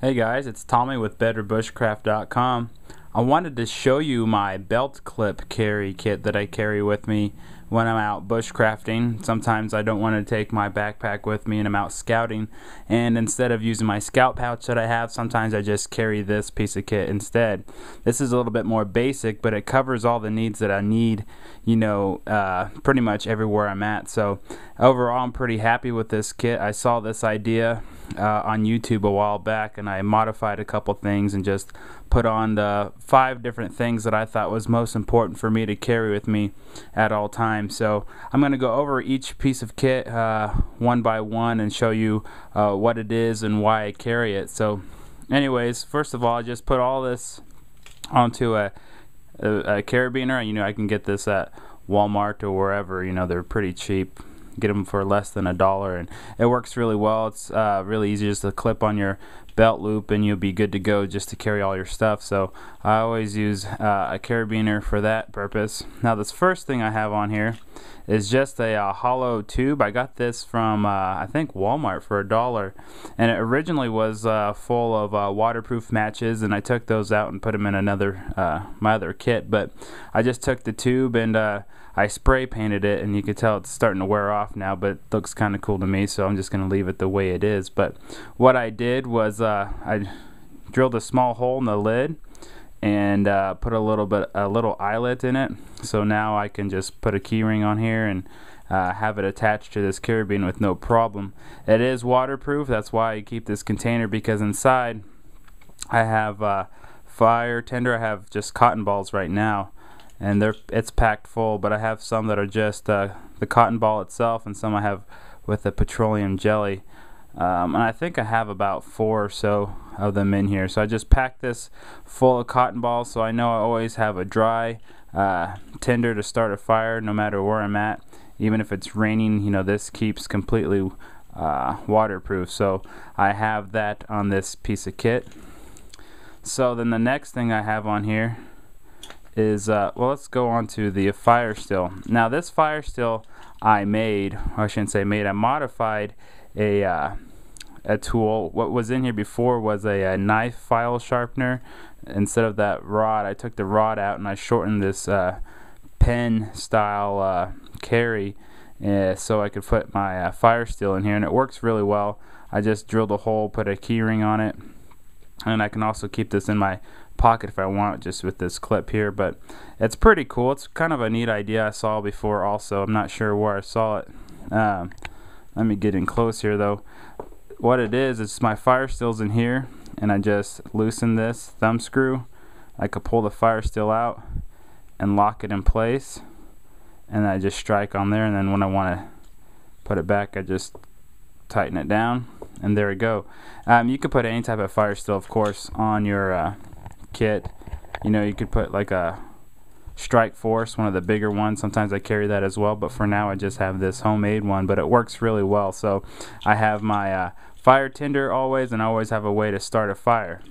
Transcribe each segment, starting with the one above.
Hey guys, it's Tommy with BetterBushcraft.com. I wanted to show you my belt clip carry kit that I carry with me when I'm out bushcrafting. Sometimes I don't want to take my backpack with me and I'm out scouting, and instead of using my scout pouch that I have, sometimes I just carry this piece of kit instead. This is a little bit more basic, but it covers all the needs that I need, pretty much everywhere I'm at. So overall, I'm pretty happy with this kit. I saw this idea on YouTube a while back, and I modified a couple things and just put on the 5 different things that I thought was most important for me to carry with me at all times. So I'm going to go over each piece of kit one by one and show you what it is and why I carry it. So anyways, first of all, I just put all this onto a carabiner. I can get this at Walmart or wherever. They're pretty cheap. Get them for less than $1, and it works really well. It's really easy just to clip on your belt loop and you'll be good to go just to carry all your stuff. So I always use a carabiner for that purpose. Now this first thing I have on here is just a hollow tube. I got this from I think Walmart for $1, and it originally was full of waterproof matches, and I took those out and put them in my other kit. But I just took the tube and I spray painted it, and you can tell it's starting to wear off now, but it looks kind of cool to me, so I'm just going to leave it the way it is. But what I did was I drilled a small hole in the lid and put a little eyelet in it, so now I can just put a key ring on here and have it attached to this carabiner with no problem. It is waterproof. That's why I keep this container, because inside I have fire tinder. I have just cotton balls right now, and it's packed full, but I have some that are just the cotton ball itself, and some I have with the petroleum jelly. And I think I have about 4 or so of them in here. So I just packed this full of cotton balls, so I know I always have a dry tinder to start a fire no matter where I'm at. Even if it's raining, this keeps completely waterproof. So I have that on this piece of kit. So then the next thing I have on here is, let's go on to the fire still. Now this fire still I made, or I shouldn't say made, I modified a tool. What was in here before was a knife file sharpener. Instead of that rod, I took the rod out and I shortened this pen style carry so I could put my fire steel in here, and it works really well. I just drilled a hole, put a key ring on it, and I can also keep this in my pocket if I want, just with this clip here. But it's pretty cool. It's kind of a neat idea I saw before also. I'm not sure where I saw it. Let me get in close here though. What it is, it's my fire steel's in here, and I just loosen this thumb screw. I could pull the fire steel out and lock it in place, and I just strike on there, and then when I want to put it back, I just tighten it down, and there we go. You could put any type of fire steel, of course, on your kit. You could put like a Strike Force, one of the bigger ones. Sometimes I carry that as well, but for now I just have this homemade one, but it works really well. So I have my fire tinder always, and I always have a way to start a fire.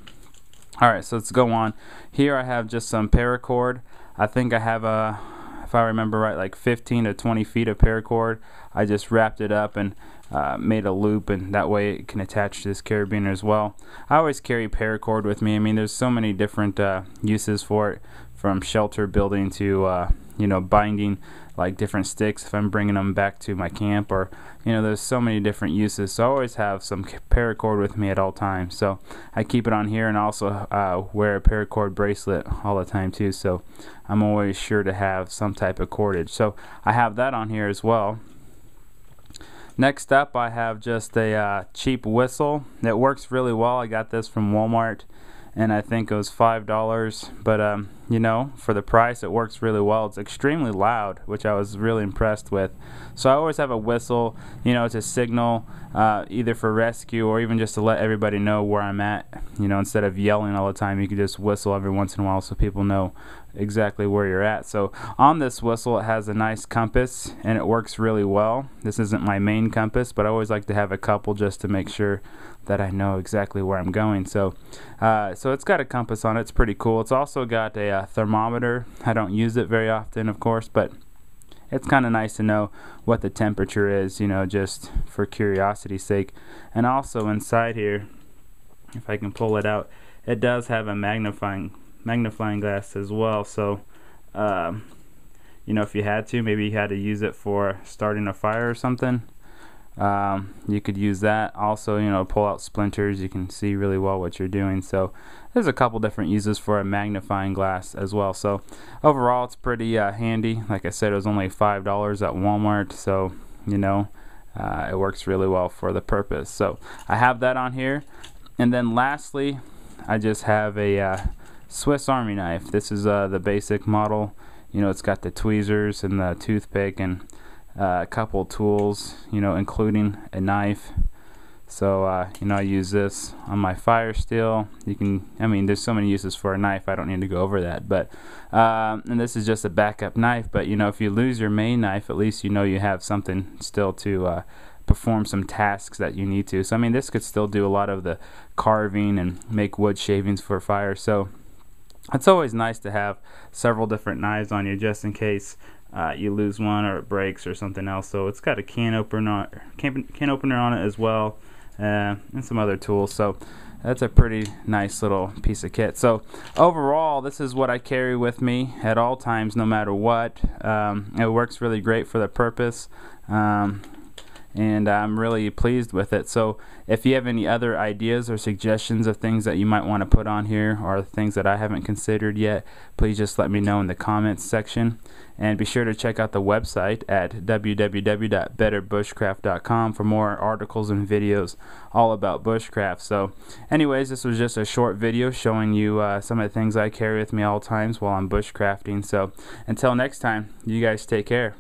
Alright, so let's go on. Here I have just some paracord. I think I have if I remember right, like 15 to 20 feet of paracord. I just wrapped it up and made a loop, and that way it can attach to this carabiner as well. I always carry paracord with me. I mean, there's so many different uses for it, from shelter building to binding like different sticks if I'm bringing them back to my camp, or there's so many different uses. So I always have some paracord with me at all times. So I keep it on here, and also wear a paracord bracelet all the time too. So I'm always sure to have some type of cordage. So I have that on here as well. Next up, I have just a cheap whistle. It works really well. I got this from Walmart, and I think it was $5, but for the price it works really well. It's extremely loud, which I was really impressed with. So I always have a whistle, to signal either for rescue or even just to let everybody know where I'm at. Instead of yelling all the time, you can just whistle every once in a while so people know exactly where you're at. So on this whistle, it has a nice compass, and it works really well. This isn't my main compass, but I always like to have a couple just to make sure that I know exactly where I'm going. So it's got a compass on it. It's pretty cool. It's also got a thermometer. I don't use it very often, of course, but it's kind of nice to know what the temperature is, just for curiosity's sake. And also inside here, if I can pull it out, it does have a magnifying glass as well. So you know, if you had to, maybe you had to use it for starting a fire or something, you could use that. Also, you know, pull out splinters, you can see really well what you're doing. So there's a couple different uses for a magnifying glass as well. So overall, it's pretty handy. Like I said, it was only $5 at Walmart, so you know, it works really well for the purpose. So I have that on here. And then lastly, I just have a Swiss Army knife. This is the basic model. You know, it's got the tweezers and the toothpick and a couple tools, you know, including a knife. So you know, I use this on my fire steel. You can, I mean, there's so many uses for a knife, I don't need to go over that. But and this is just a backup knife, but you know, if you lose your main knife, at least you know you have something still to perform some tasks that you need to. So I mean, this could still do a lot of the carving and make wood shavings for fire. So it's always nice to have several different knives on you, just in case you lose one or it breaks or something else. So it's got a can opener on it as well, and some other tools. So that's a pretty nice little piece of kit. So overall, this is what I carry with me at all times, no matter what. It works really great for the purpose. And I'm really pleased with it. So if you have any other ideas or suggestions of things that you might want to put on here, or things that I haven't considered yet, please just let me know in the comments section. And be sure to check out the website at www.betterbushcraft.com for more articles and videos all about bushcraft. So anyways, this was just a short video showing you some of the things I carry with me all times while I'm bushcrafting. So until next time, you guys take care.